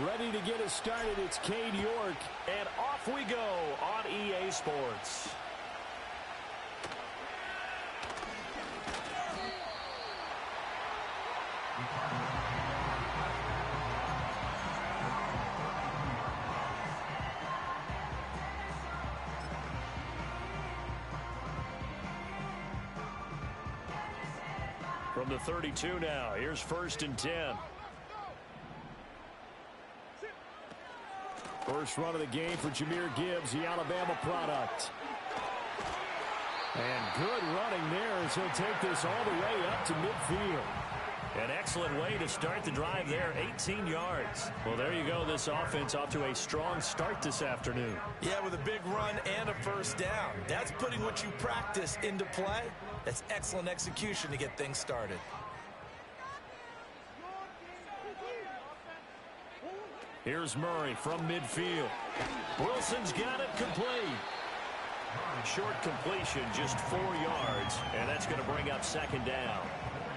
Ready to get us started, it's Cade York. And off we go on EA Sports. From the 32 now, here's 1st and 10. First run of the game for Jahmyr Gibbs, the Alabama product. And good running there as he'll take this all the way up to midfield. An excellent way to start the drive there, 18 yards. Well, there you go. This offense off to a strong start this afternoon. Yeah, with a big run and a first down. That's putting what you practice into play. That's excellent execution to get things started. Here's Murray from midfield. Wilson's got it complete. Short completion, just 4 yards, and that's going to bring up 2nd down.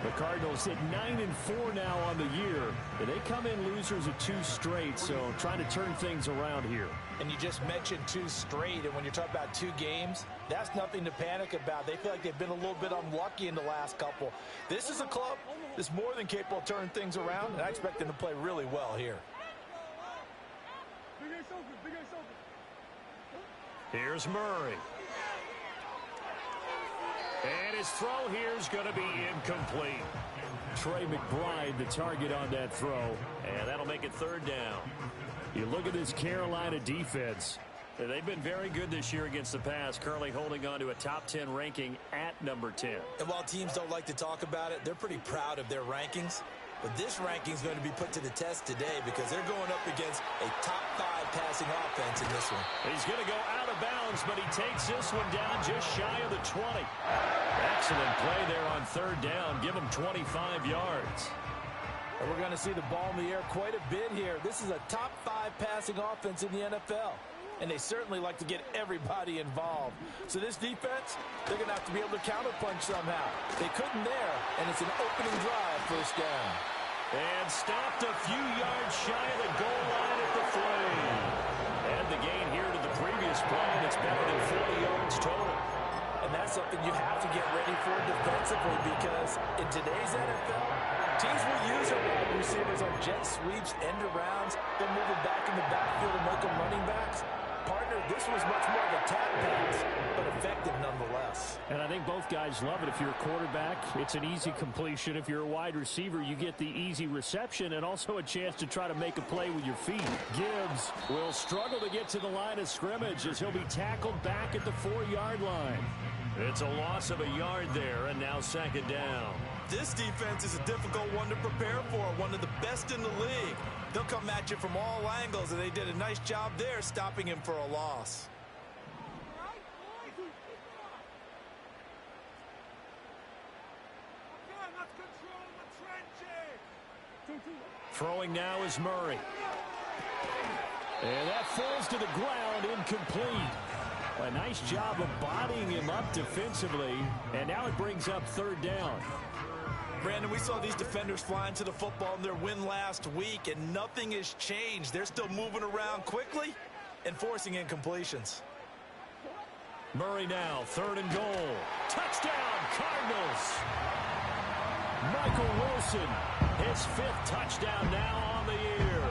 The Cardinals hit 9-4 now on the year. They come in losers of 2 straight, so trying to turn things around here. And you just mentioned 2 straight, and when you're talking about 2 games, that's nothing to panic about. They feel like they've been a little bit unlucky in the last couple. This is a club that's more than capable of turning things around, and I expect them to play really well here. Here's Murray. And his throw here is going to be incomplete. Trey McBride, the target on that throw. And that'll make it 3rd down. You look at this Carolina defense. They've been very good this year against the pass, currently holding on to a top 10 ranking at number 10. And while teams don't like to talk about it, they're pretty proud of their rankings. But this ranking is going to be put to the test today because they're going up against a top 5 passing offense in this one. He's going to go out of bounds, but he takes this one down just shy of the 20. Excellent play there on 3rd down. Give him 25 yards. And we're going to see the ball in the air quite a bit here. This is a top 5 passing offense in the NFL. And they certainly like to get everybody involved. So this defense, they're going to have to be able to counterpunch somehow. They couldn't there, and it's an opening drive, 1st down. And stopped a few yards shy of the goal line at the 3. And the gain here to the previous play, and it's better than 40 yards total. And that's something you have to get ready for defensively because in today's NFL, teams will use their wide receivers on jet sweeps, end arounds. They'll move them back in the backfield and make them running backs. Partner, this was much more of a tap pass, but effective nonetheless. And I think both guys love it. If you're a quarterback, it's an easy completion. If you're a wide receiver, you get the easy reception and also a chance to try to make a play with your feet. Gibbs will struggle to get to the line of scrimmage as he'll be tackled back at the 4-yard line. It's a loss of a yard there, and now 2nd down. This defense is a difficult one to prepare for, one of the best in the league. They'll come at you from all angles, and they did a nice job there stopping him for a loss. Throwing now is Murray. And that falls to the ground, incomplete. A nice job of bodying him up defensively, and now it brings up 3rd down. Brandon, we saw these defenders flying to the football in their win last week, and nothing has changed. They're still moving around quickly and forcing incompletions. Murray now, 3rd and goal. Touchdown, Cardinals! Michael Wilson, his 5th touchdown now on the year.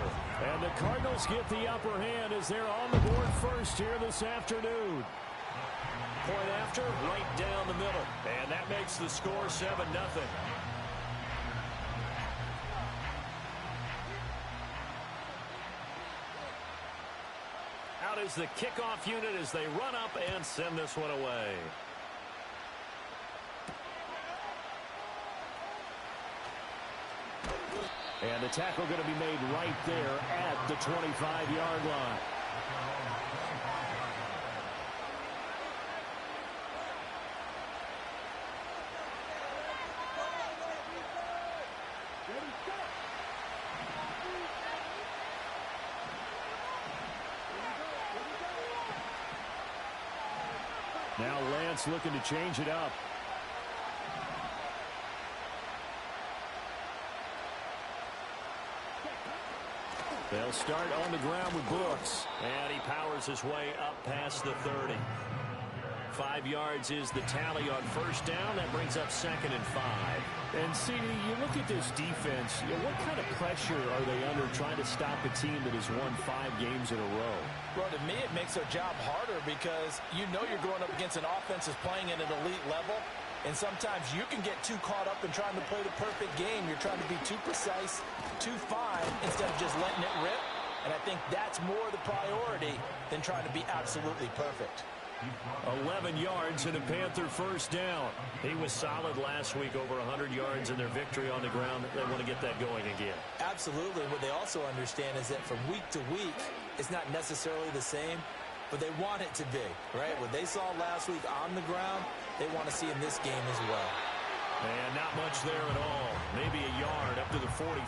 And the Cardinals get the upper hand as they're on the board first here this afternoon. Point after, right down the middle. And that makes the score 7-0. Out is the kickoff unit as they run up and send this one away. And the tackle going to be made right there at the 25-yard line. Now Lance looking to change it up. They'll start on the ground with Brooks. And he powers his way up past the 30. 5 yards is the tally on first down. That brings up 2nd and 5. And, CD, you look at this defense, what kind of pressure are they under trying to stop a team that has won 5 games in a row? Well, to me, it makes their job harder because you know you're going up against an offense that's playing at an elite level, and sometimes you can get too caught up in trying to play the perfect game. You're trying to be too precise, too fine, instead of just letting it rip. And I think that's more the priority than trying to be absolutely perfect. 11 yards and a Panther first down. He was solid last week, over 100 yards in their victory on the ground. They want to get that going again. Absolutely. What they also understand is that from week to week, it's not necessarily the same, but they want it to be, right? What they saw last week on the ground, they want to see in this game as well. And not much there at all. Maybe a yard up to the 43.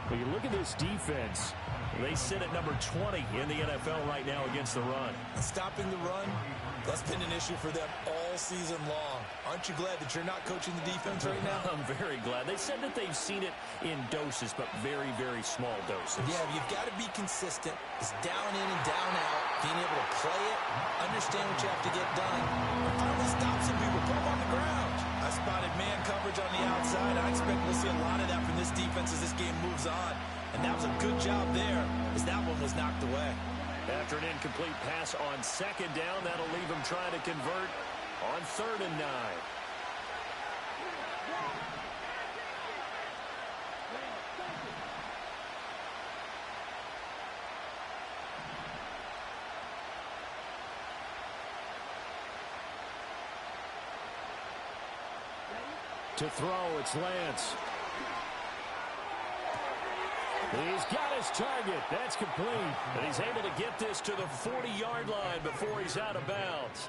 When you look at this defense, they sit at number 20 in the NFL right now against the run. Stopping the run, that's been an issue for them all season long. Aren't you glad that you're not coaching the defense right now? I'm very glad. They said that they've seen it in doses, but very, very small doses. Yeah, you've got to be consistent. It's down in and down out, being able to play it, understand what you have to get done, and finally stop some people, put them on the ground. I spotted man coverage on the outside. I expect we'll see a lot of that from this defense as this game moves on. And that was a good job there as that one was knocked away. After an incomplete pass on 2nd down, that'll leave him trying to convert on 3rd and 9. To throw, it's Lance. He's got his target. That's complete. And he's able to get this to the 40-yard line before he's out of bounds.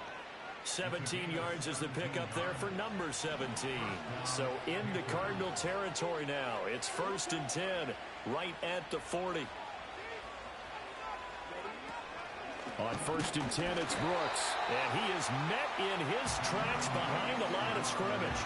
17 yards is the pickup there for number 17. So into Cardinal territory now. It's 1st and 10 right at the 40. On 1st and 10, it's Brooks. And he is met in his tracks behind the line of scrimmage.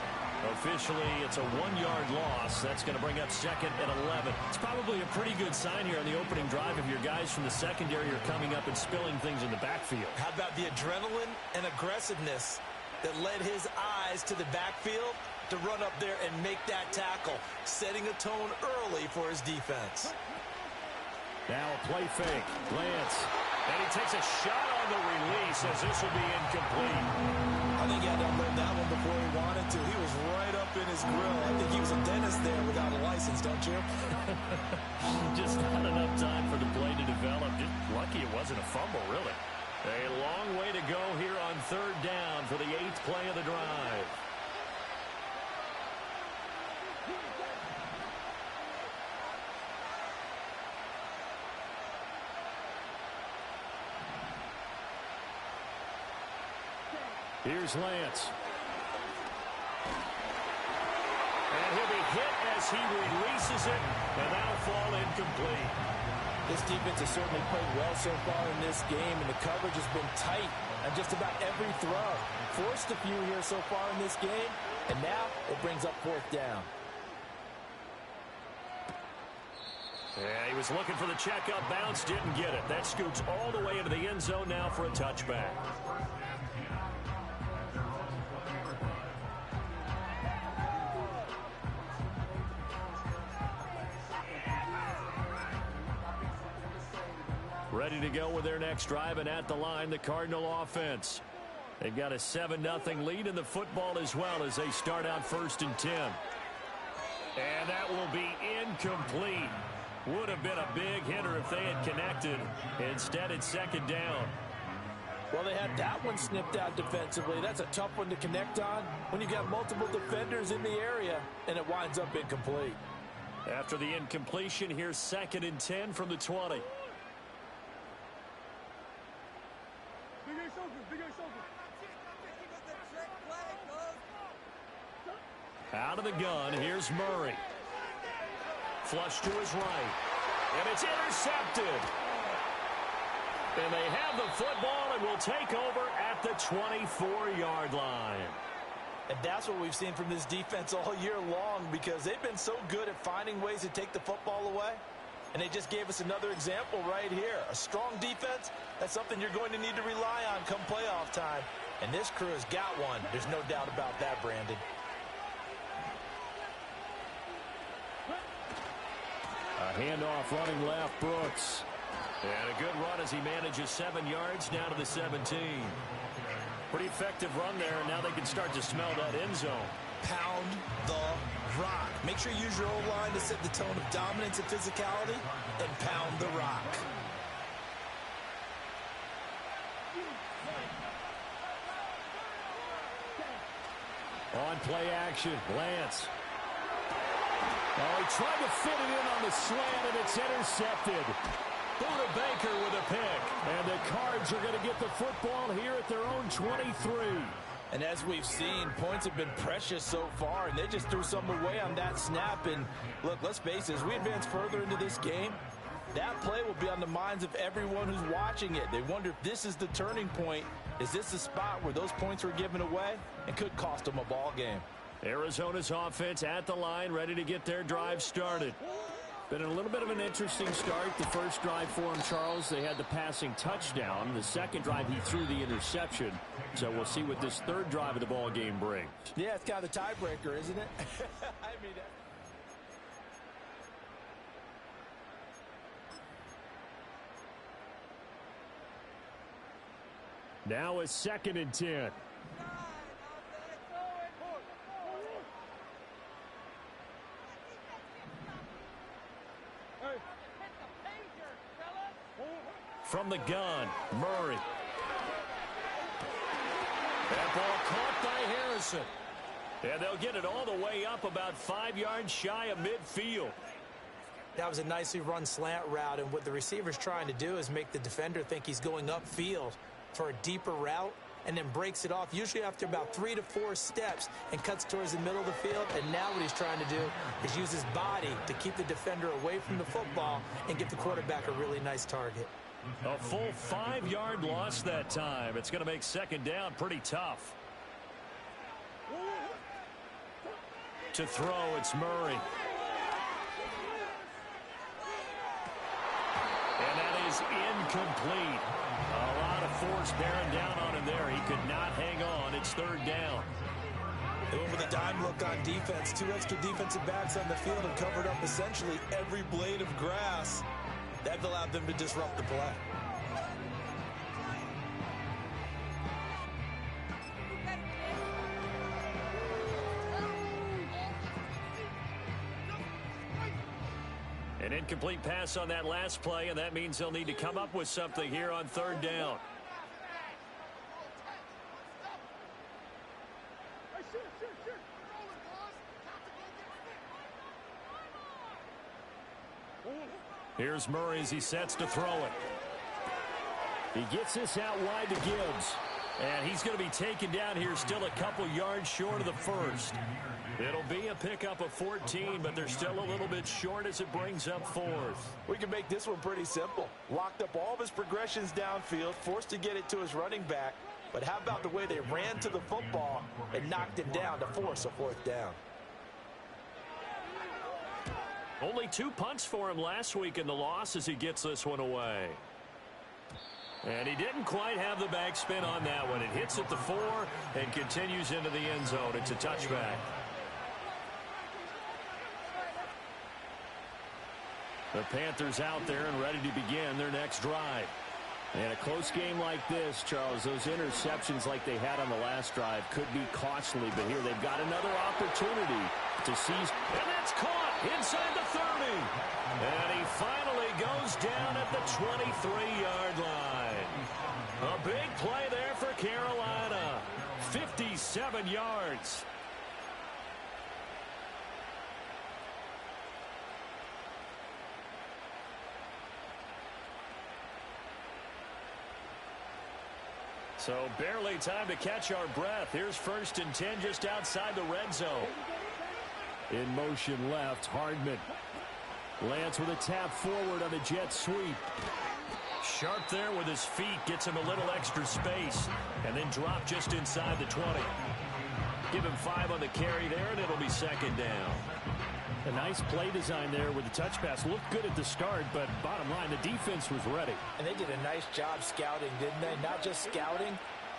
Officially, it's a 1-yard loss. That's going to bring up 2nd and 11. It's probably a pretty good sign here on the opening drive if your guys from the secondary are coming up and spilling things in the backfield. How about the adrenaline and aggressiveness that led his eyes to the backfield to run up there and make that tackle, setting a tone early for his defense. Now a play fake. Lance. And he takes a shot on the release as this will be incomplete. I think he had to unload that one before he wanted to. He was right up in his grill. I think he was a dentist there without a license, don't you? Just not enough time for the play to develop. Just lucky it wasn't a fumble, really. A long way to go here on 3rd down for the 8th play of the drive. Here's Lance. And he'll be hit as he releases it, and that'll fall incomplete. This defense has certainly played well so far in this game, and the coverage has been tight on just about every throw. Forced a few here so far in this game, and now it brings up 4th down. Yeah, he was looking for the check-up bounce, didn't get it. That scoots all the way into the end zone now for a touchback. Ready to go with their next drive, and at the line, the Cardinal offense. They've got a 7-0 lead in the football as well as they start out 1st and 10. And that will be incomplete. Would have been a big hitter if they had connected. Instead, it's 2nd down. Well, they had that one snipped out defensively. That's a tough one to connect on when you got multiple defenders in the area, and it winds up incomplete. After the incompletion, here's 2nd and 10 from the 20. Out of the gun, here's Murray. Flush to his right. And it's intercepted. And they have the football and will take over at the 24-yard line. And that's what we've seen from this defense all year long, because they've been so good at finding ways to take the football away. And they just gave us another example right here. A strong defense, that's something you're going to need to rely on come playoff time. And this crew has got one. There's no doubt about that, Brandon. A handoff running left, Brooks. And a good run as he manages 7 yards now to the 17. Pretty effective run there, and now they can start to smell that end zone. Pound the rock. Make sure you use your O-line to set the tone of dominance and physicality, and pound the rock. On play action, Lance. Oh, he tried to fit it in on the slant, and it's intercepted. Buda Baker with a pick. And the Cards are going to get the football here at their own 23. And as we've seen, points have been precious so far, and they just threw some away on that snap. And look, let's face it, as we advance further into this game, that play will be on the minds of everyone who's watching it. They wonder if this is the turning point. Is this the spot where those points were given away and could cost them a ball game? Arizona's offense at the line, ready to get their drive started. Been a little bit of an interesting start. The first drive for him, Charles, they had the passing touchdown. The second drive, he threw the interception. So we'll see what this third drive of the ball game brings. Yeah, it's kind of the tiebreaker, isn't it? I mean, now a 2nd and 10. From the gun, Murray. That ball caught by Harrison. And they'll get it all the way up about 5 yards shy of midfield. that was a nicely run slant route, and what the receiver's trying to do is make the defender think he's going upfield for a deeper route, and then breaks it off, usually after about 3 to 4 steps, and cuts towards the middle of the field. And now what he's trying to do is use his body to keep the defender away from the football and get the quarterback a really nice target. A full 5-yard loss that time. It's going to make second down pretty tough. To throw, it's Murray. And that is incomplete. A lot of force bearing down on him there. He could not hang on. It's third down. They went with a dime look on defense. 2 extra defensive backs on the field and covered up essentially every blade of grass. That allowed them to disrupt the play. An incomplete pass on that last play, and that means they'll need to come up with something here on third down. Here's Murray as he sets to throw it. He gets this out wide to Gibbs. And he's going to be taken down here still a couple yards short of the first. It'll be a pickup of 14, but they're still a little bit short as it brings up fourth. We can make this one pretty simple. Locked up all of his progressions downfield, forced to get it to his running back. But how about the way they ran to the football and knocked it down to force a fourth down? Only 2 punts for him last week in the loss as he gets this one away. And he didn't quite have the backspin on that one. It hits at the 4 and continues into the end zone. It's a touchback. The Panthers out there and ready to begin their next drive. And a close game like this, Charles, those interceptions like they had on the last drive could be costly. But here they've got another opportunity to seize. And that's caught inside the 30. And he finally goes down at the 23-yard line. A big play there for Carolina. 57 yards. So barely time to catch our breath. Here's 1st and 10 just outside the red zone. In motion left, Hardman. Lance with a tap forward on the jet sweep. Sharp there with his feet, gets him a little extra space, and then drop just inside the 20. Give him 5 on the carry there, and it'll be second down. A nice play design there with the touch pass. Looked good at the start, but bottom line, the defense was ready. And they did a nice job scouting, didn't they? Not just scouting,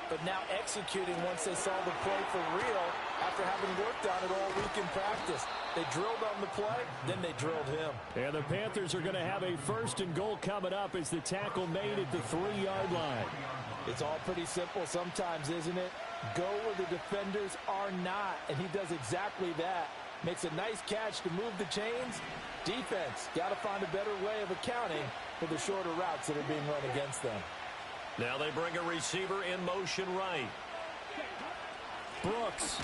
but now executing once they saw the play for real after having worked on it all week in practice. They drilled on the play, then they drilled him. And the Panthers are going to have a 1st and goal coming up as the tackle made at the 3-yard line. It's all pretty simple sometimes, isn't it? Go where the defenders are not, and he does exactly that. Makes a nice catch to move the chains. Defense, got to find a better way of accounting for the shorter routes that are being run against them. Now they bring a receiver in motion right. Brooks.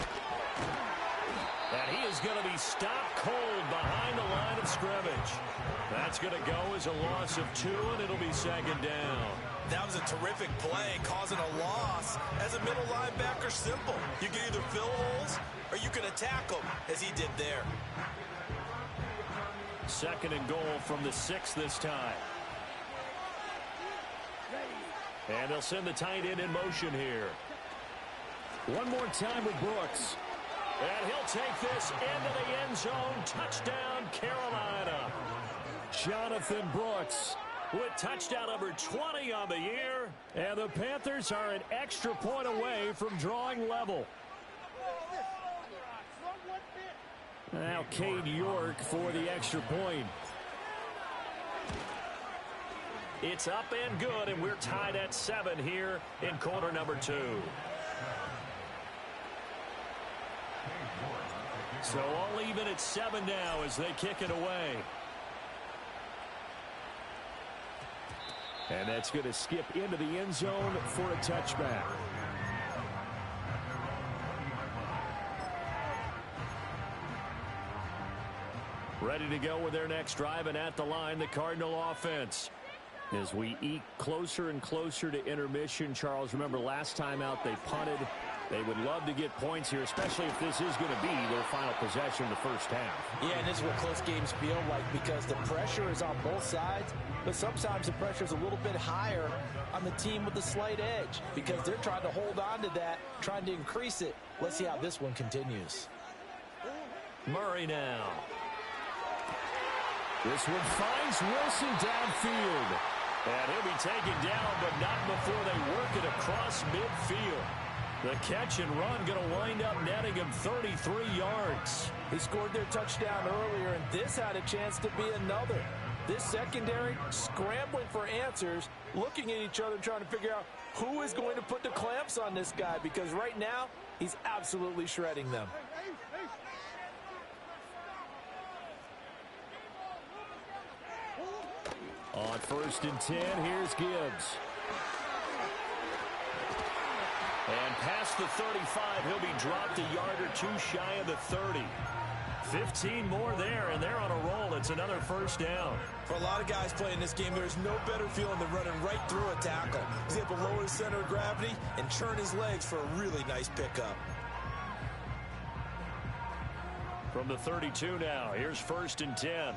And he is going to be stopped cold behind the line of scrimmage. That's going to go as a loss of 2, and it'll be 2nd down. That was a terrific play, causing a loss. As a middle linebacker, simple. You can either fill holes or you can attack them, as he did there. 2nd and goal from the 6 this time. And they'll send the tight end in motion here. One more time with Brooks. And he'll take this into the end zone. Touchdown, Carolina. Jonathan Brooks with touchdown number 20 on the year. And the Panthers are an extra point away from drawing level. Now Cade York for the extra point. It's up and good, and we're tied at 7 here in quarter number 2. So all even at 7 now as they kick it away. And that's going to skip into the end zone for a touchback. Ready to go with their next drive, and at the line, the Cardinal offense. As we eke closer and closer to intermission, Charles, remember last time out they punted. They would love to get points here, especially if this is going to be their final possession in the first half. Yeah, and this is what close games feel like because the pressure is on both sides, but sometimes the pressure is a little bit higher on the team with the slight edge because they're trying to hold on to that, trying to increase it. Let's see how this one continues. Murray now. This one finds Wilson downfield. And he'll be taken down, but not before they work it across midfield. The catch and run going to wind up netting him 33 yards. He scored their touchdown earlier, and this had a chance to be another. This secondary scrambling for answers, looking at each other, trying to figure out who is going to put the clamps on this guy, because right now, he's absolutely shredding them. On 1st and 10, here's Gibbs. And past the 35, he'll be dropped a yard or 2 shy of the 30. 15 more there, and they're on a roll. It's another 1st down. For a lot of guys playing this game, there's no better feeling than running right through a tackle. He's able to lower his center of gravity and churn his legs for a really nice pickup. From the 32 now, here's 1st and 10.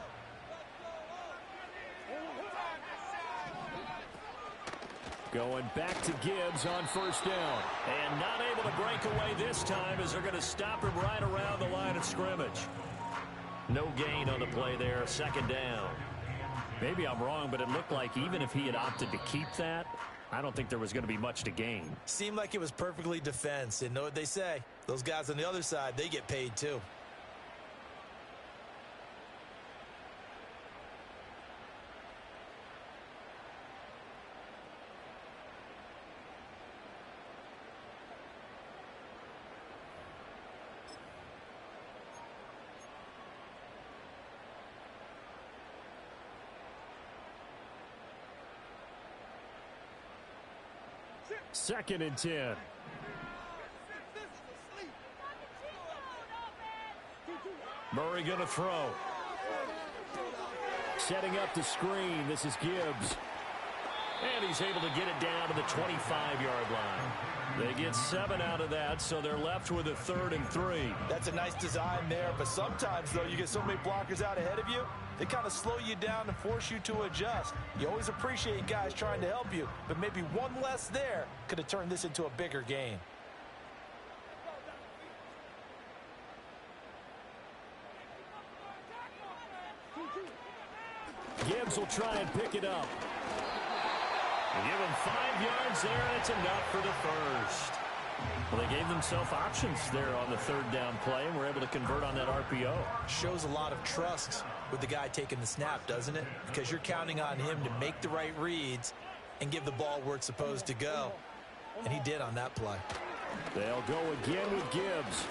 Going back to Gibbs on 1st down. And not able to break away this time as they're going to stop him right around the line of scrimmage. No gain on the play there, 2nd down. Maybe I'm wrong, but it looked like even if he had opted to keep that, I don't think there was going to be much to gain. Seemed like it was perfectly defense. And know what they say? Those guys on the other side, they get paid too. Second and 10. Murray going to throw. Setting up the screen. This is Gibbs. And he's able to get it down to the 25-yard line. They get 7 out of that, so they're left with a 3rd and 3. That's a nice design there, but sometimes, though, you get so many blockers out ahead of you, they kind of slow you down and force you to adjust. You always appreciate guys trying to help you, but maybe one less there could have turned this into a bigger game. will try and pick it up. They give him 5 yards there, and it's enough for the first. Well, they gave themselves options there on the third down play, and were able to convert on that RPO. Shows a lot of trust with the guy taking the snap, doesn't it? Because you're counting on him to make the right reads and give the ball where it's supposed to go. And he did on that play. They'll go again with Gibbs.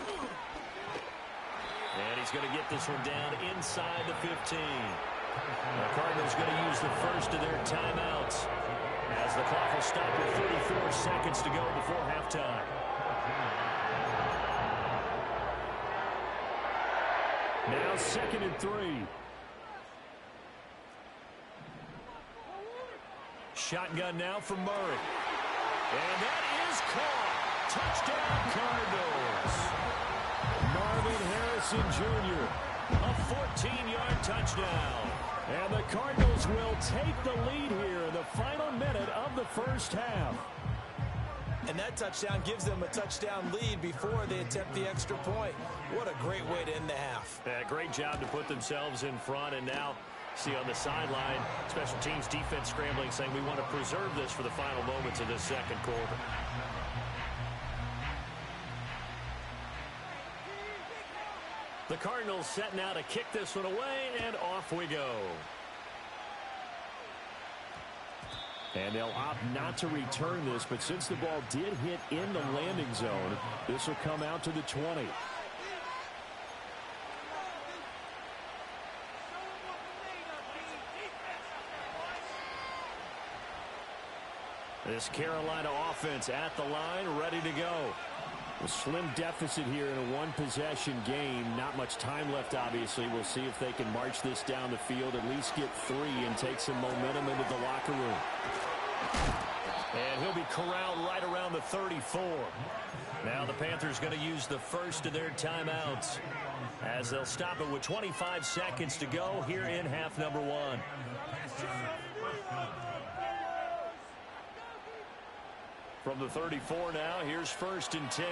And he's going to get this one down inside the 15. The Cardinals going to use the first of their timeouts, as the clock will stop with 34 seconds to go before halftime. Now 2nd and 3. Shotgun now from Murray. And that is caught. Touchdown, Cardinals. Marvin Harrison Jr. A 14-yard touchdown. And the Cardinals will take the lead here in the final minute of the first half. And that touchdown gives them a touchdown lead before they attempt the extra point. What a great way to end the half. Yeah, great job to put themselves in front, and now see on the sideline, special teams defense scrambling, saying we want to preserve this for the final moments of this second quarter. The Cardinals setting out to kick this one away, and off we go. And they'll opt not to return this, but since the ball did hit in the landing zone, this will come out to the 20. This Carolina offense at the line, ready to go. A slim deficit here in a one-possession game. Not much time left, obviously. We'll see if they can march this down the field, at least get 3, and take some momentum into the locker room. And he'll be corralled right around the 34. Now the Panthers going to use the first of their timeouts, as they'll stop it with 25 seconds to go here in half number 1. From the 34 now, here's 1st and 10.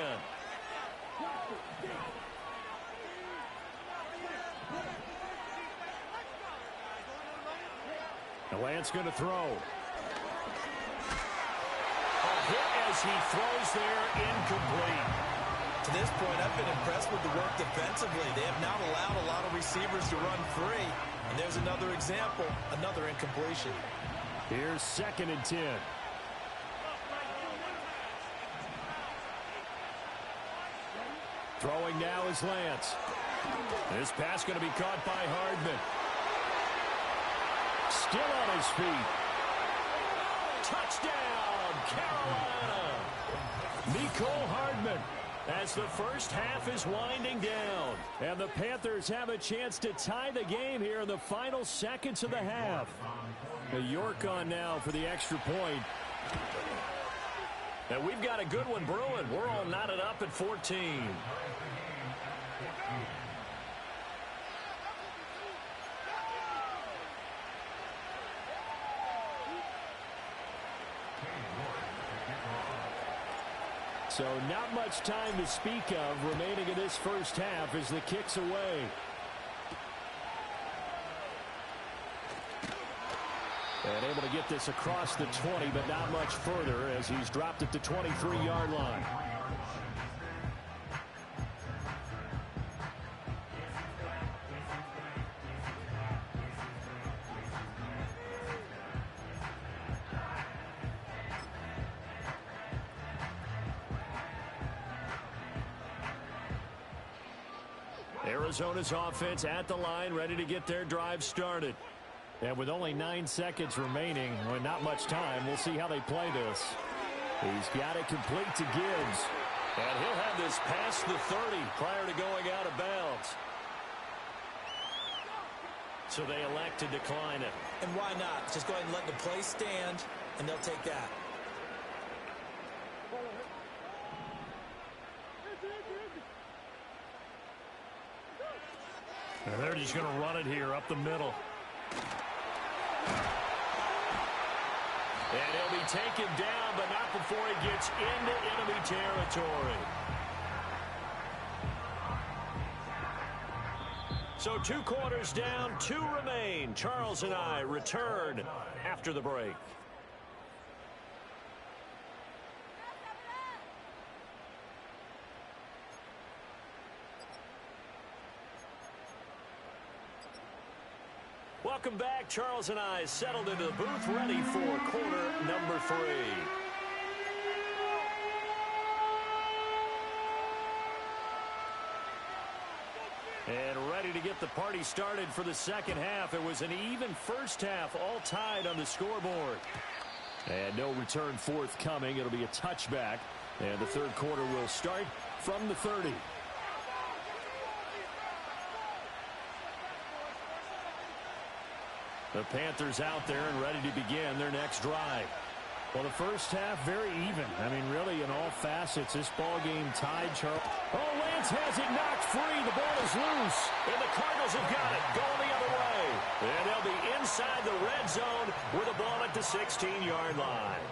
Now Lance going to throw. A hit as he throws there, incomplete. To this point, I've been impressed with the work defensively. They have not allowed a lot of receivers to run free. And there's another example, another incompletion. Here's 2nd and 10. Throwing now is Lance. This pass going to be caught by Hardman. Still on his feet. Touchdown, Carolina. Nicole Hardman. As the first half is winding down. And the Panthers have a chance to tie the game here in the final seconds of the half. The York on now for the extra point. And we've got a good one brewing. We're all knotted up at 14. So not much time to speak of remaining in this first half as the kick's away. And able to get this across the 20, but not much further as he's dropped at the 23-yard line. Arizona's offense at the line, ready to get their drive started. And with only 9 seconds remaining, with not much time, we'll see how they play this. He's got it complete to Gibbs. And he'll have this past the 30 prior to going out of bounds. So they elect to decline it. And why not? Just go ahead and let the play stand, and they'll take that. And they're just going to run it here up the middle. And he'll be taken down, but not before he gets into enemy territory. So 2 quarters down, 2 remain. Charles and I return after the break. Welcome back. Charles and I settled into the booth, ready for quarter number 3. And ready to get the party started for the second half. It was an even first half, all tied on the scoreboard. And no return forthcoming. It'll be a touchback. And the third quarter will start from the 30. The Panthers out there and ready to begin their next drive. Well, the first half, very even. I mean, really, in all facets, this ball game tied, Charles. Oh, Lance has it knocked free. The ball is loose. And the Cardinals have got it, going the other way. And they'll be inside the red zone with the ball at the 16-yard line.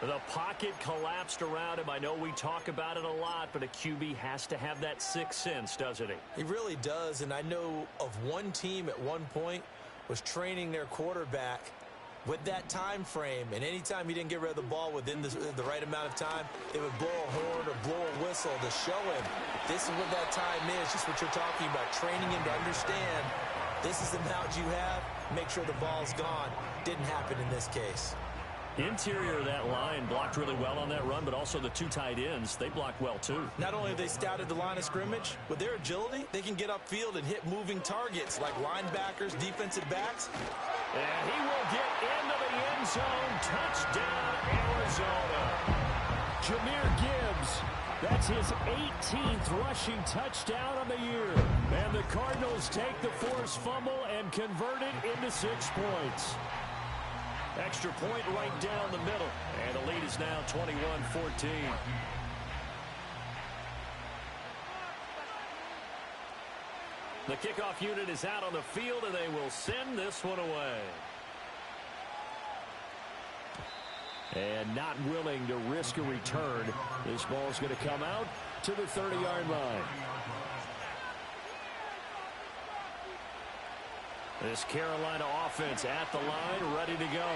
The pocket collapsed around him. I know we talk about it a lot, but a QB has to have that sixth sense, doesn't he? He really does, and I know of one team at one point was training their quarterback with that time frame, and anytime he didn't get rid of the ball within the right amount of time, they would blow a horn or blow a whistle to show him this is what that time is, just what you're talking about, training him to understand this is the amount you have, make sure the ball's gone. Didn't happen in this case. Interior of that line blocked really well on that run, but also the 2 tight ends, they blocked well too. Not only have they scouted the line of scrimmage, with their agility, they can get upfield and hit moving targets like linebackers, defensive backs. And he will get into the end zone. Touchdown, Arizona. Jahmyr Gibbs, that's his 18th rushing touchdown on the year. And the Cardinals take the forced fumble and convert it into 6 points. Extra point right down the middle. And the lead is now 21-14. The kickoff unit is out on the field, and they will send this one away. And not willing to risk a return. This ball's going to come out to the 30-yard line. This Carolina offense at the line, ready to go.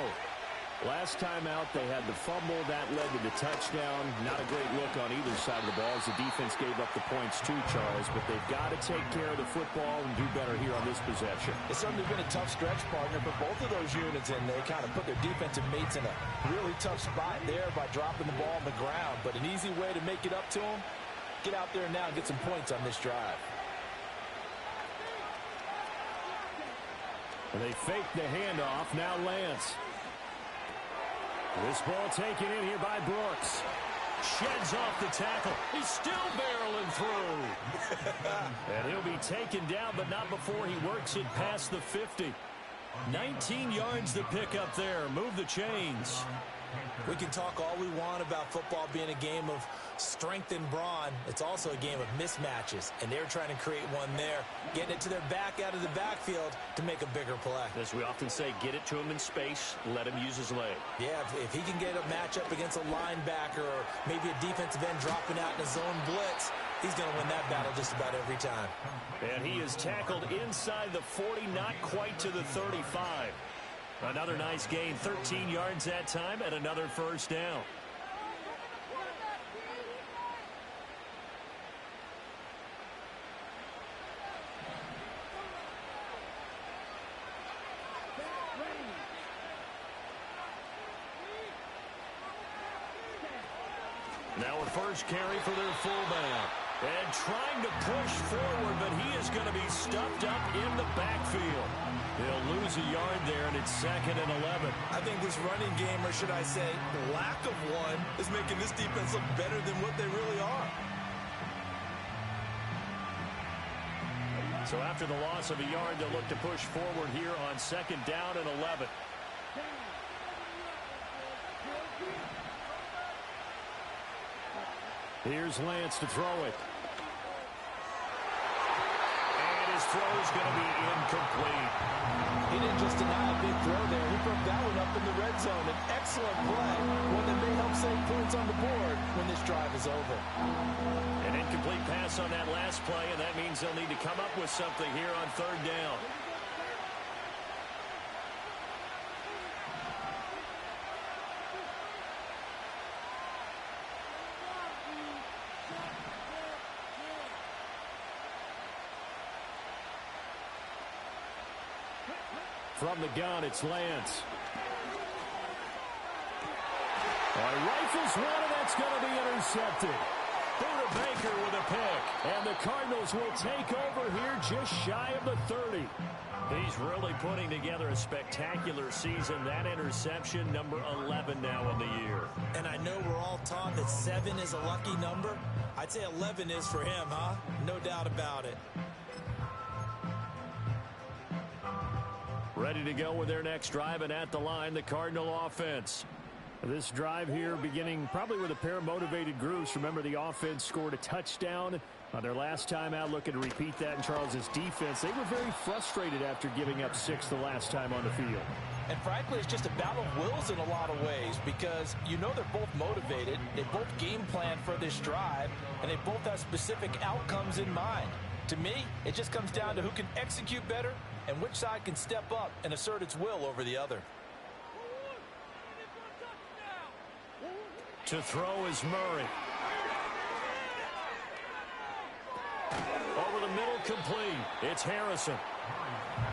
Last time out, they had the fumble. That led to the touchdown. Not a great look on either side of the ball as the defense gave up the points too, Charles. But they've got to take care of the football and do better here on this possession. It's certainly been a tough stretch, partner, but both of those units in, they kind of put their defensive mates in a really tough spot there by dropping the ball on the ground. But an easy way to make it up to them, get out there now and get some points on this drive. And they fake the handoff. Now Lance. This ball taken in here by Brooks. Sheds off the tackle. He's still barreling through. And he'll be taken down, but not before he works it past the 50. 19 yards to pick up there. Move the chains. We can talk all we want about football being a game of strength and brawn. It's also a game of mismatches, and they're trying to create one there, getting it to their back out of the backfield to make a bigger play. As we often say, get it to him in space, let him use his leg. Yeah, if he can get a matchup against a linebacker or maybe a defensive end dropping out in a zone blitz, he's going to win that battle just about every time. And he is tackled inside the 40, not quite to the 35. Another nice gain, 13 yards that time, and another first down. Now a first carry for their fullback. And trying to push forward, but he is going to be stuffed up in the backfield. He'll lose a yard there, and it's 2nd and 11. I think this running game, or should I say lack of one, is making this defense look better than what they really are. So after the loss of a yard, they'll look to push forward here on 2nd down and 11. Here's Lance to throw it. And his throw is going to be incomplete. He didn't just deny a big throw there. He broke that one up in the red zone. An excellent play, one that may help save points on the board when this drive is is over. An incomplete pass on that last play, and that means they'll need to come up with something here on third down. From the gun, it's Lance. Rifles one, and that's going to be intercepted. Buda Baker with a pick. And the Cardinals will take over here just shy of the 30. He's really putting together a spectacular season. That interception, number 11 now in the year. And I know we're all taught that 7 is a lucky number. I'd say 11 is for him, huh? No doubt about it. Ready to go with their next drive, and at the line, the Cardinal offense. This drive here beginning probably with a pair of motivated groups. Remember, the offense scored a touchdown on their last time out, looking to repeat that in Charles's defense. They were very frustrated after giving up 6 the last time on the field. And frankly, it's just a battle of wills in a lot of ways because you know they're both motivated. They both game plan for this drive, and they both have specific outcomes in mind. To me, it just comes down to who can execute better and which side can step up and assert its will over the other. To throw is Murray. Over the middle, complete. It's Harrison.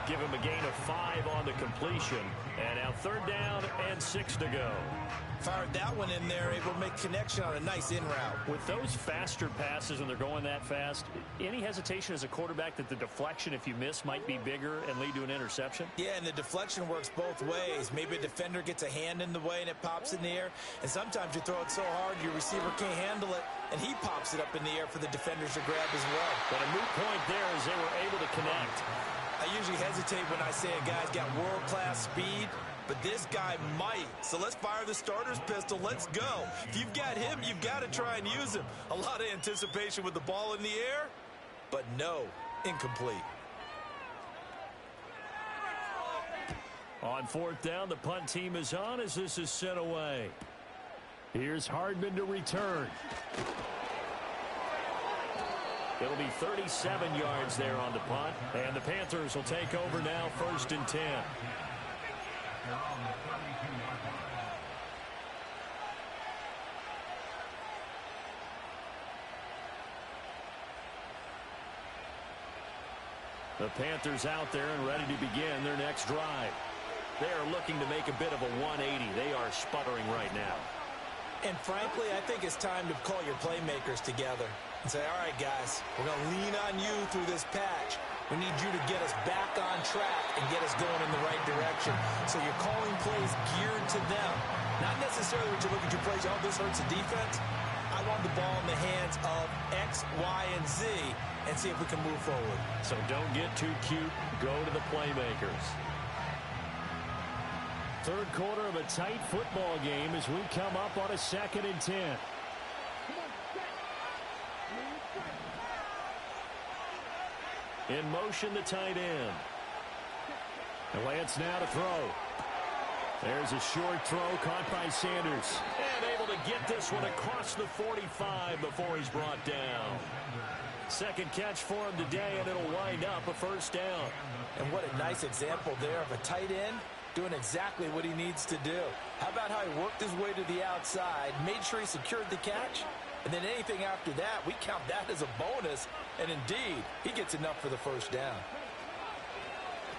Give him a gain of 5 on the completion. And now third down and 6 to go. Fired that one in there, able to make connection on a nice in route. With those faster passes and they're going that fast, any hesitation as a quarterback that the deflection, if you miss, might be bigger and lead to an interception? Yeah, and the deflection works both ways. Maybe a defender gets a hand in the way and it pops in the air. And sometimes you throw it so hard your receiver can't handle it, and he pops it up in the air for the defenders to grab as well. But a moot point there as they were able to connect. I usually hesitate when I say a guy's got world-class speed, but this guy might. So let's fire the starter's pistol. Let's go. If you've got him, you've got to try and use him. A lot of anticipation with the ball in the air, but no, incomplete. On fourth down, the punt team is on as this is sent away. Here's Hardman to return. It'll be 37 yards there on the punt, and the Panthers will take over now, 1st and 10. The Panthers out there and ready to begin their next drive. They are looking to make a bit of a 180. They are sputtering right now. And frankly, I think it's time to call your playmakers together and say, all right, guys, we're going to lean on you through this patch. We need you to get us back on track and get us going in the right direction. So you're calling plays geared to them. Not necessarily when you look at your plays, oh, this hurts the defense. I want the ball in the hands of X, Y, and Z and see if we can move forward. So don't get too cute. Go to the playmakers. Third quarter of a tight football game as we come up on a 2nd and 10. In motion, the tight end. And Lance now to throw. There's a short throw caught by Sanders. And able to get this one across the 45 before he's brought down. Second catch for him today, and it'll wind up a 1st down. And what a nice example there of a tight end doing exactly what he needs to do. How about how he worked his way to the outside, made sure he secured the catch, and then anything after that, we count that as a bonus. And indeed, he gets enough for the 1st down.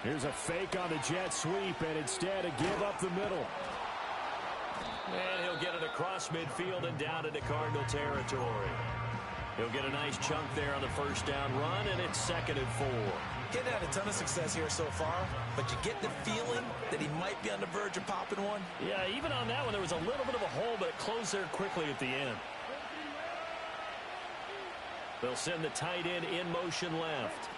Here's a fake on the jet sweep, and instead a give up the middle. And he'll get it across midfield and down into Cardinal territory. He'll get a nice chunk there on the 1st down run, and it's 2nd and 4. He's had a ton of success here so far, but you get the feeling that he might be on the verge of popping one. Yeah, even on that one, there was a little bit of a hole, but it closed there quickly at the end. They'll send the tight end in motion left.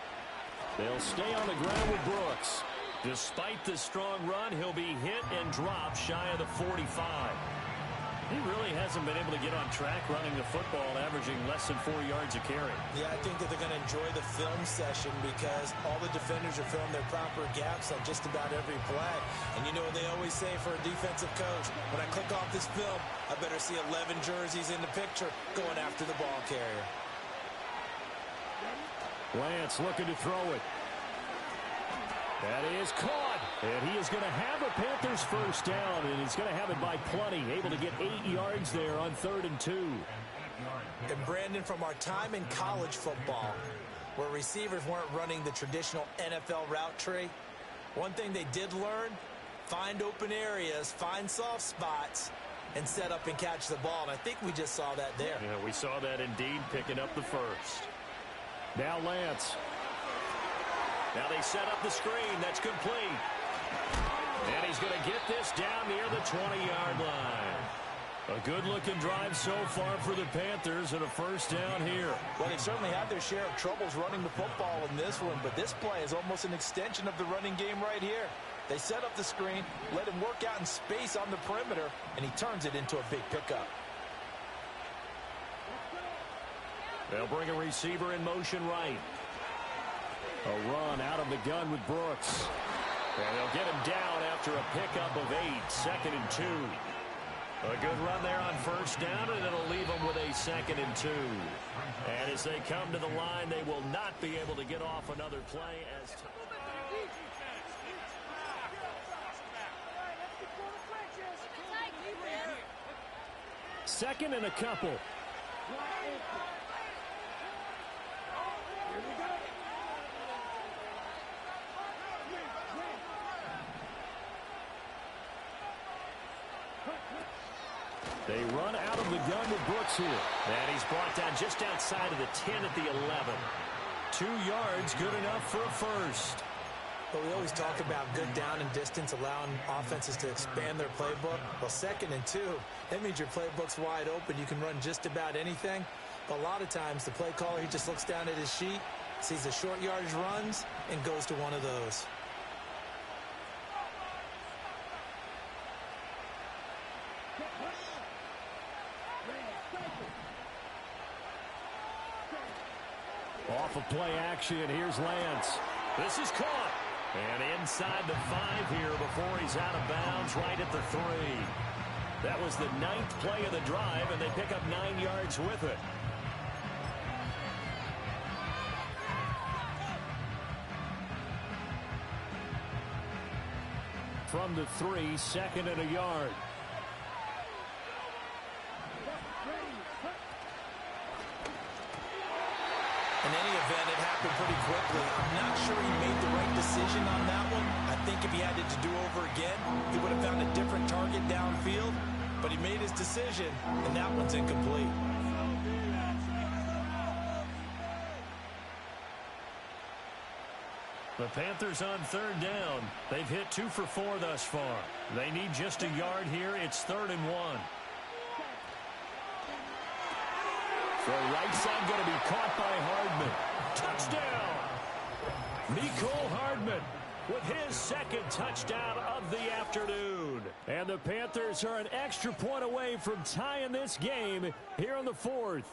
They'll stay on the ground with Brooks. Despite the strong run, he'll be hit and dropped shy of the 45. He really hasn't been able to get on track running the football, averaging less than 4 yards a carry. Yeah, I think that they're going to enjoy the film session because all the defenders are filling their proper gaps on just about every play. And you know what they always say for a defensive coach? When I click off this film, I better see 11 jerseys in the picture going after the ball carrier. Lance looking to throw it. That is caught. And he is going to have a Panthers first down, and he's going to have it by plenty. Able to get 8 yards there on 3rd and 2. And Brandon, from our time in college football, where receivers weren't running the traditional NFL route tree, one thing they did learn, find open areas, find soft spots, and set up and catch the ball. And I think we just saw that there. Yeah, we saw that indeed, picking up the first. Now Lance. Now they set up the screen. That's complete. And he's going to get this down near the 20-yard line. A good-looking drive so far for the Panthers and a first down here. Well, they've certainly had their share of troubles running the football in this one, but this play is almost an extension of the running game right here. They set up the screen, let him work out in space on the perimeter, and he turns it into a big pickup. They'll bring a receiver in motion right. A run out of the gun with Brooks. And they'll get him down after a pickup of 8, 2nd and 2. A good run there on first down, and it'll leave them with a 2nd and 2. And as they come to the line, they will not be able to get off another play as... Second and a couple. They run out of the gun with Brooks here. And he's brought down just outside of the 10 at the 11. 2 yards, good enough for a first. But we always talk about good down and distance, allowing offenses to expand their playbook. Well, 2nd and 2, that means your playbook's wide open. You can run just about anything. But a lot of times, the play caller, he just looks down at his sheet, sees the short yardage runs, and goes to one of those. Off of play action, here's Lance. This is caught. And inside the 5 here before he's out of bounds, right at the 3. That was the 9th play of the drive, and they pick up 9 yards with it. From the 3, 2nd and a yard. In any event, it happened pretty quickly. I'm not sure he made the right decision on that one. I think if he had it to do over again, he would have found a different target downfield. But he made his decision, and that one's incomplete. The Panthers on 3rd down. They've hit 2 for 4 thus far. They need just a yard here. It's 3rd and 1. So right side going to be caught by Hardman. Touchdown! Mecole Hardman with his 2nd touchdown of the afternoon. And the Panthers are an extra point away from tying this game here in the 4th.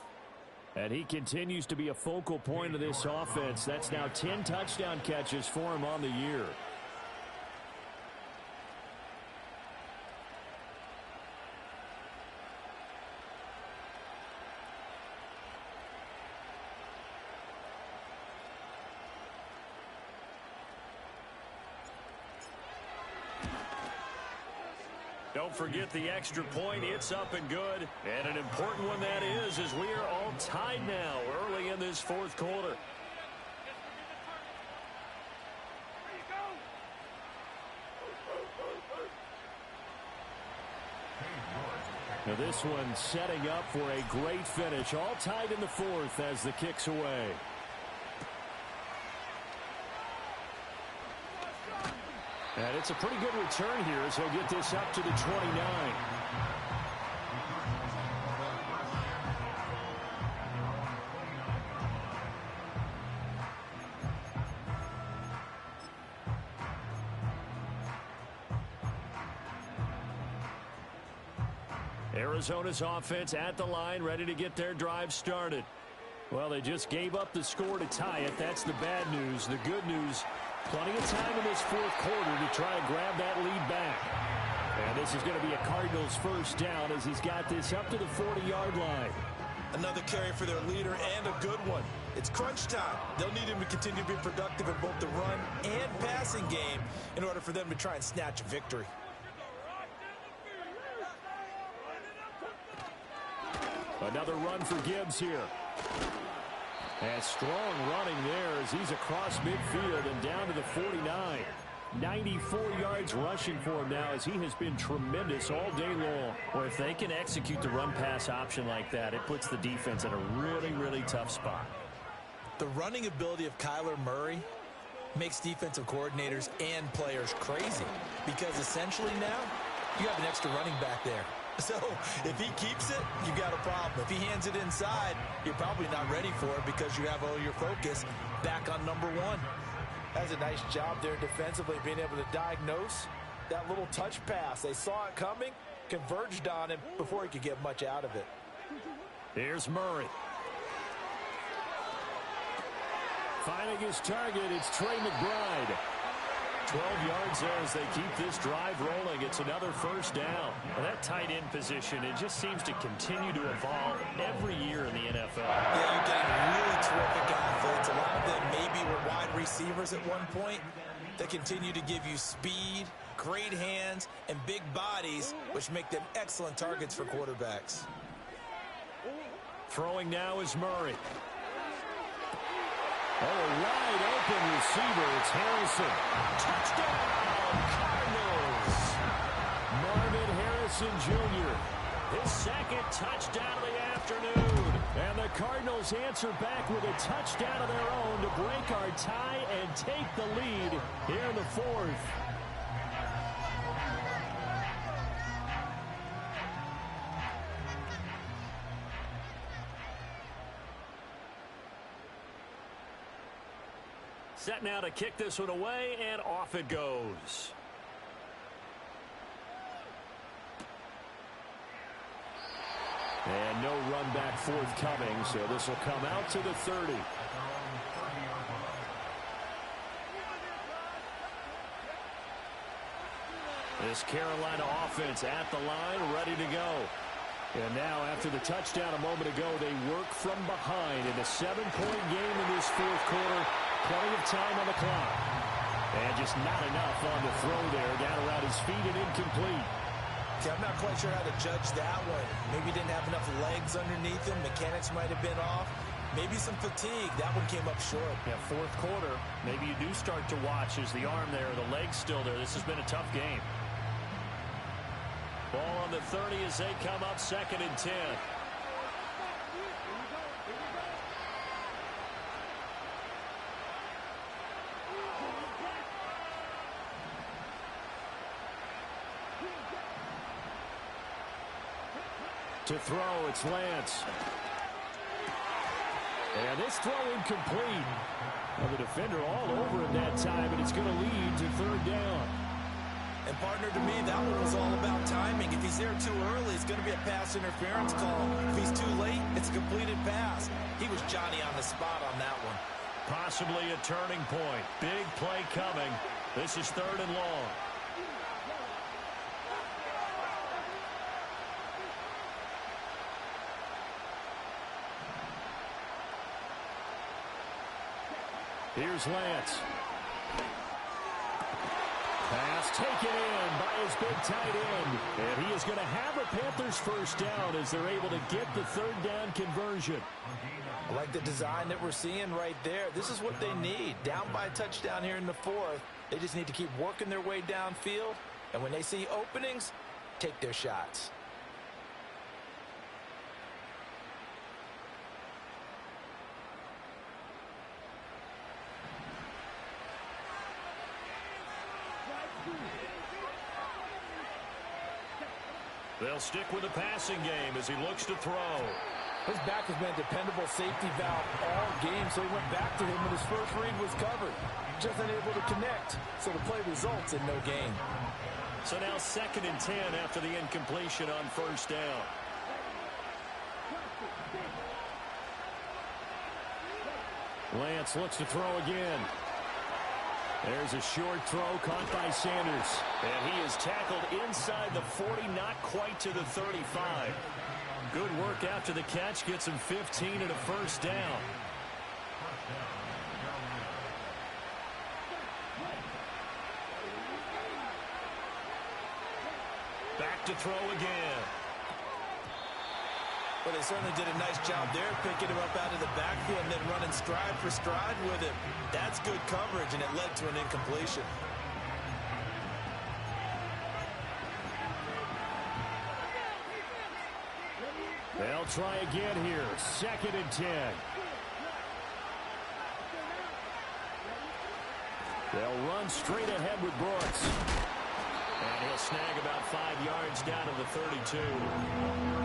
And he continues to be a focal point of this offense. That's now 10 touchdown catches for him on the year. Don't forget the extra point. It's up and good. And an important one that is, as we are all tied now early in this 4th quarter. Now this one setting up for a great finish. All tied in the 4th as the kick's away. And it's a pretty good return here as he'll get this up to the 29. Arizona's offense at the line, ready to get their drive started. Well, they just gave up the score to tie it. That's the bad news. The good news, plenty of time in this fourth quarter to try to grab that lead back. And this is going to be a Cardinals first down as he's got this up to the 40-yard line. Another carry for their leader and a good one. It's crunch time. They'll need him to continue to be productive in both the run and passing game in order for them to try and snatch a victory. Another run for Gibbs here. And strong running there as he's across midfield and down to the 49. 94 yards rushing for him now as he has been tremendous all day long. Or if they can execute the run-pass option like that, it puts the defense in a really, really tough spot. The running ability of Kyler Murray makes defensive coordinators and players crazy because essentially now you have an extra running back there. So if he keeps it, you got a problem. If he hands it inside, you're probably not ready for it because you have all your focus back on number one. That's a nice job there defensively, being able to diagnose that little touch pass. They saw it coming, converged on him before he could get much out of it. Here's Murray. Finding his target, it's Trey McBride. 12 yards there as they keep this drive rolling. It's another first down. Well, that tight end position, it just seems to continue to evolve every year in the NFL. Yeah, you're getting really terrific athletes. A lot of them maybe were wide receivers at one point. They continue to give you speed, great hands, and big bodies, which make them excellent targets for quarterbacks. Throwing now is Murray. Oh, a wide open receiver. It's Harrison. Touchdown, Cardinals! Marvin Harrison Jr. His second touchdown of the afternoon. And the Cardinals answer back with a touchdown of their own to break our tie and take the lead here in the fourth. Set now to kick this one away, and off it goes. And no run back forthcoming, so this will come out to the 30. This Carolina offense at the line, ready to go. And now, after the touchdown a moment ago, they work from behind in a 7-point game in this fourth quarter. Plenty of time on the clock. And just not enough on the throw there. Down around his feet and incomplete. See, I'm not quite sure how to judge that one. Maybe he didn't have enough legs underneath him. Mechanics might have been off. Maybe some fatigue. That one came up short. Yeah, fourth quarter. Maybe you do start to watch as the arm there, the leg's still there. This has been a tough game. Ball on the 30 as they come up 2nd and 10. To throw, it's Lance. And this throw incomplete. Well, the defender all over him that time, and it's going to lead to 3rd down. And partner, to me, that one was all about timing. If he's there too early, it's going to be a pass interference call. If he's too late, it's a completed pass. He was Johnny on the spot on that one. Possibly a turning point. Big play coming. This is 3rd and long. Here's Lance. Pass taken in by his big tight end. And he is going to have a Panthers first down as they're able to get the 3rd down conversion. I like the design that we're seeing right there. This is what they need. Down by a touchdown here in the 4th. They just need to keep working their way downfield. And when they see openings, take their shots. They'll stick with the passing game as he looks to throw. His back has been a dependable safety valve all game, so he went back to him when his first read was covered. Just unable to connect, so the play results in no gain. So now 2nd and 10 after the incompletion on first down. Lance looks to throw again. There's a short throw caught by Sanders. And he is tackled inside the 40, not quite to the 35. Good work after the catch. Gets him 15 and a first down. Back to throw again. Well, they certainly did a nice job there, picking him up out of the backfield and then running stride for stride with him. That's good coverage, and it led to an incompletion. They'll try again here. 2nd and 10. They'll run straight ahead with Brooks. And he'll snag about 5 yards down to the 32.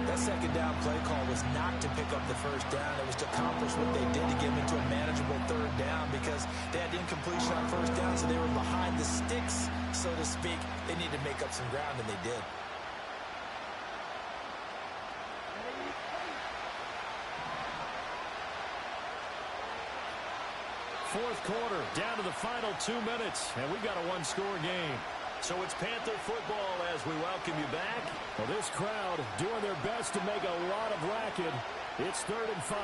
That second down play call was not to pick up the first down. It was to accomplish what they did to get them into a manageable 3rd down because they had incompletion on first down, so they were behind the sticks, so to speak. They needed to make up some ground, and they did. Fourth quarter, down to the final 2 minutes, and we've got a one-score game. So it's Panther football as we welcome you back. Well, this crowd doing their best to make a lot of racket. It's 3rd and 5.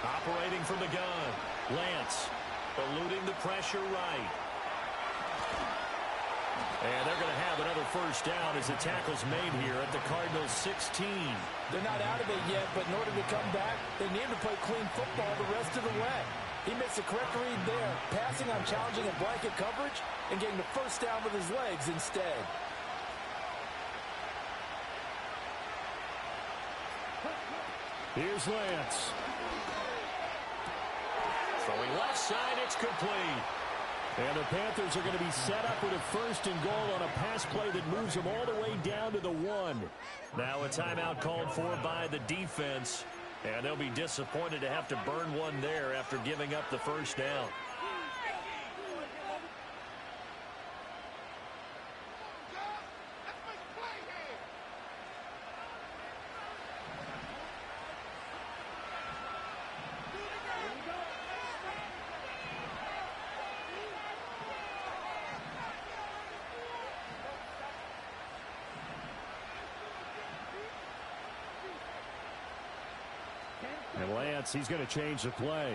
Operating from the gun. Lance eluding the pressure right. And they're going to have another first down as the tackle's made here at the Cardinals 16. They're not out of it yet, but in order to come back, they need to play clean football the rest of the way. He makes a correct read there, passing on challenging and blanket coverage and getting the first down with his legs instead. Here's Lance. Throwing left side, it's complete. And the Panthers are going to be set up with a 1st and goal on a pass play that moves them all the way down to the 1. Now a timeout called for by the defense. And they'll be disappointed to have to burn one there after giving up the first down. And Lance, he's going to change the play.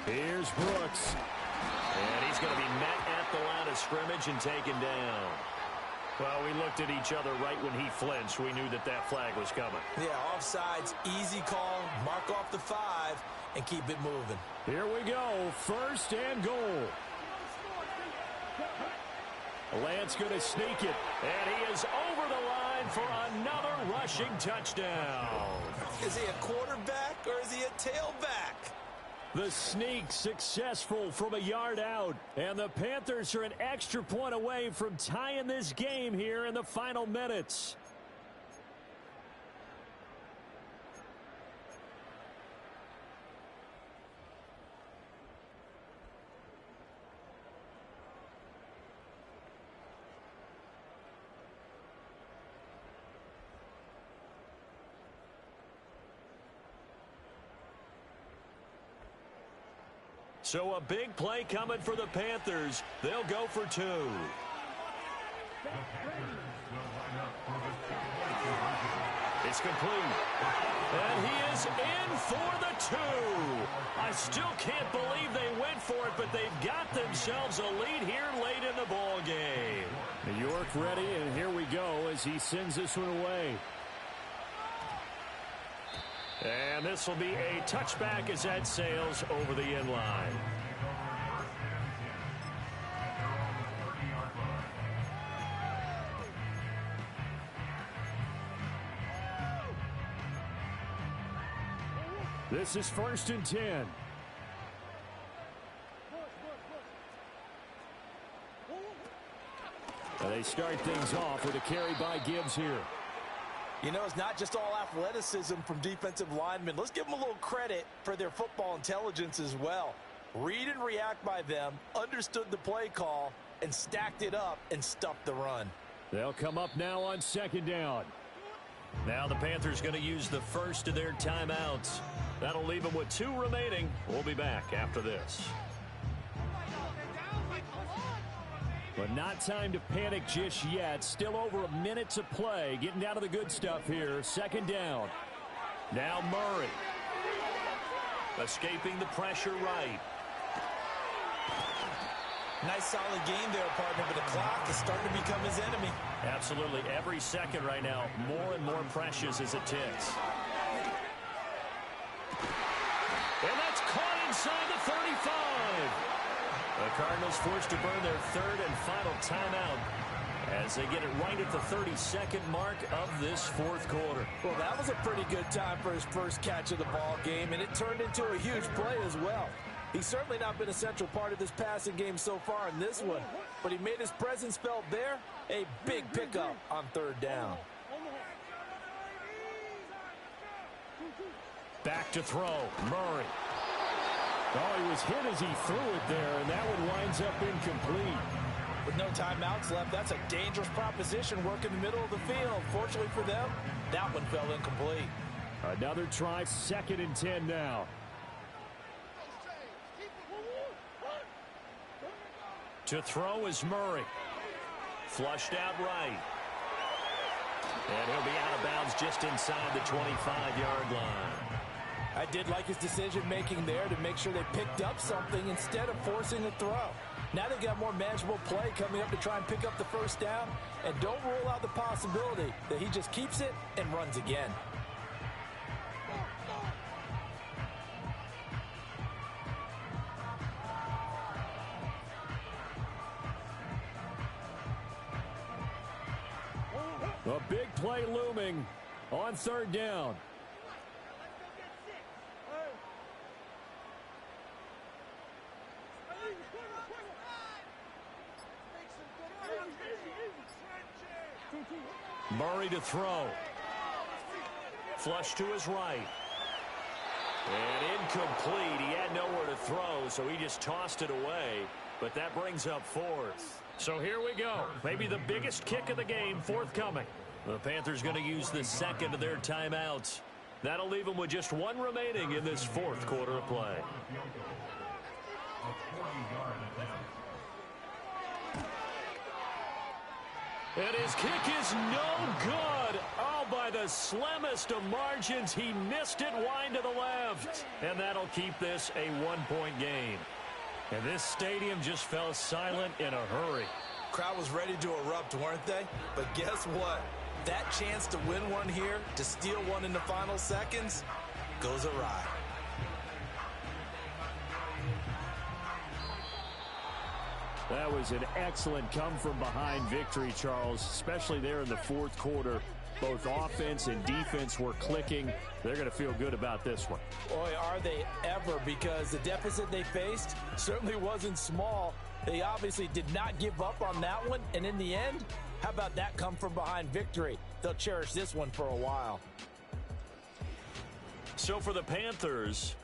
Here's Brooks. And he's going to be met at the line of scrimmage and taken down. Well, we looked at each other right when he flinched. We knew that that flag was coming. Yeah, offsides, easy call, mark off the 5, and keep it moving. Here we go, 1st and goal. Lance going to sneak it. And he is over the line for another rushing touchdown. Is he a quarterback or is he a tailback? The sneak successful from a yard out. And the Panthers are an extra point away from tying this game here in the final minutes. So a big play coming for the Panthers. They'll go for 2. It's complete. And he is in for the 2. I still can't believe they went for it, but they've got themselves a lead here late in the ball game. New York ready, and here we go as he sends this one away. And this will be a touchback as that sails over the end line. This is 1st and 10. And they start things off with a carry by Gibbs here. You know, it's not just all athleticism from defensive linemen. Let's give them a little credit for their football intelligence as well. Read and react by them, understood the play call, and stacked it up and stuffed the run. They'll come up now on second down. Now the Panthers going to use the first of their timeouts. That'll leave them with 2 remaining. We'll be back after this. But not time to panic just yet. Still over a minute to play. Getting down to the good stuff here. Second down. Now Murray. Escaping the pressure right. Nice solid game there, partner, but the clock is starting to become his enemy. Absolutely. Every second right now, more and more precious as it ticks. And that's caught inside the 35. The Cardinals forced to burn their third and final timeout as they get it right at the 32nd mark of this fourth quarter. Well, that was a pretty good time for his first catch of the ball game, and it turned into a huge play as well. He's certainly not been a central part of this passing game so far in this one, but he made his presence felt there. A big pickup on third down. Back to throw. Murray. Oh, he was hit as he threw it there, and that one winds up incomplete. With no timeouts left, that's a dangerous proposition working the middle of the field. Fortunately for them, that one fell incomplete. Another try, 2nd and 10 now. To throw is Murray. Flushed out right. And he'll be out of bounds just inside the 25-yard line. I did like his decision-making there to make sure they picked up something instead of forcing a throw. Now they've got more manageable play coming up to try and pick up the first down. And don't rule out the possibility that he just keeps it and runs again. A big play looming on third down. Murray to throw. Flush to his right. And incomplete. He had nowhere to throw, so he just tossed it away. But that brings up fourth. So here we go. Maybe the biggest kick of the game forthcoming. The Panthers going to use the second of their timeouts. That'll leave them with just 1 remaining in this fourth quarter of play. And his kick is no good. Oh, by the slimmest of margins, he missed it wide to the left. And that'll keep this a 1-point game. And this stadium just fell silent in a hurry. Crowd was ready to erupt, weren't they? But guess what? That chance to win one here, to steal one in the final seconds, goes awry. That was an excellent come-from-behind victory, Charles, especially there in the fourth quarter. Both offense and defense were clicking. They're going to feel good about this one. Boy, are they ever, because the deficit they faced certainly wasn't small. They obviously did not give up on that one, and in the end, how about that come-from-behind victory? They'll cherish this one for a while. So for the Panthers,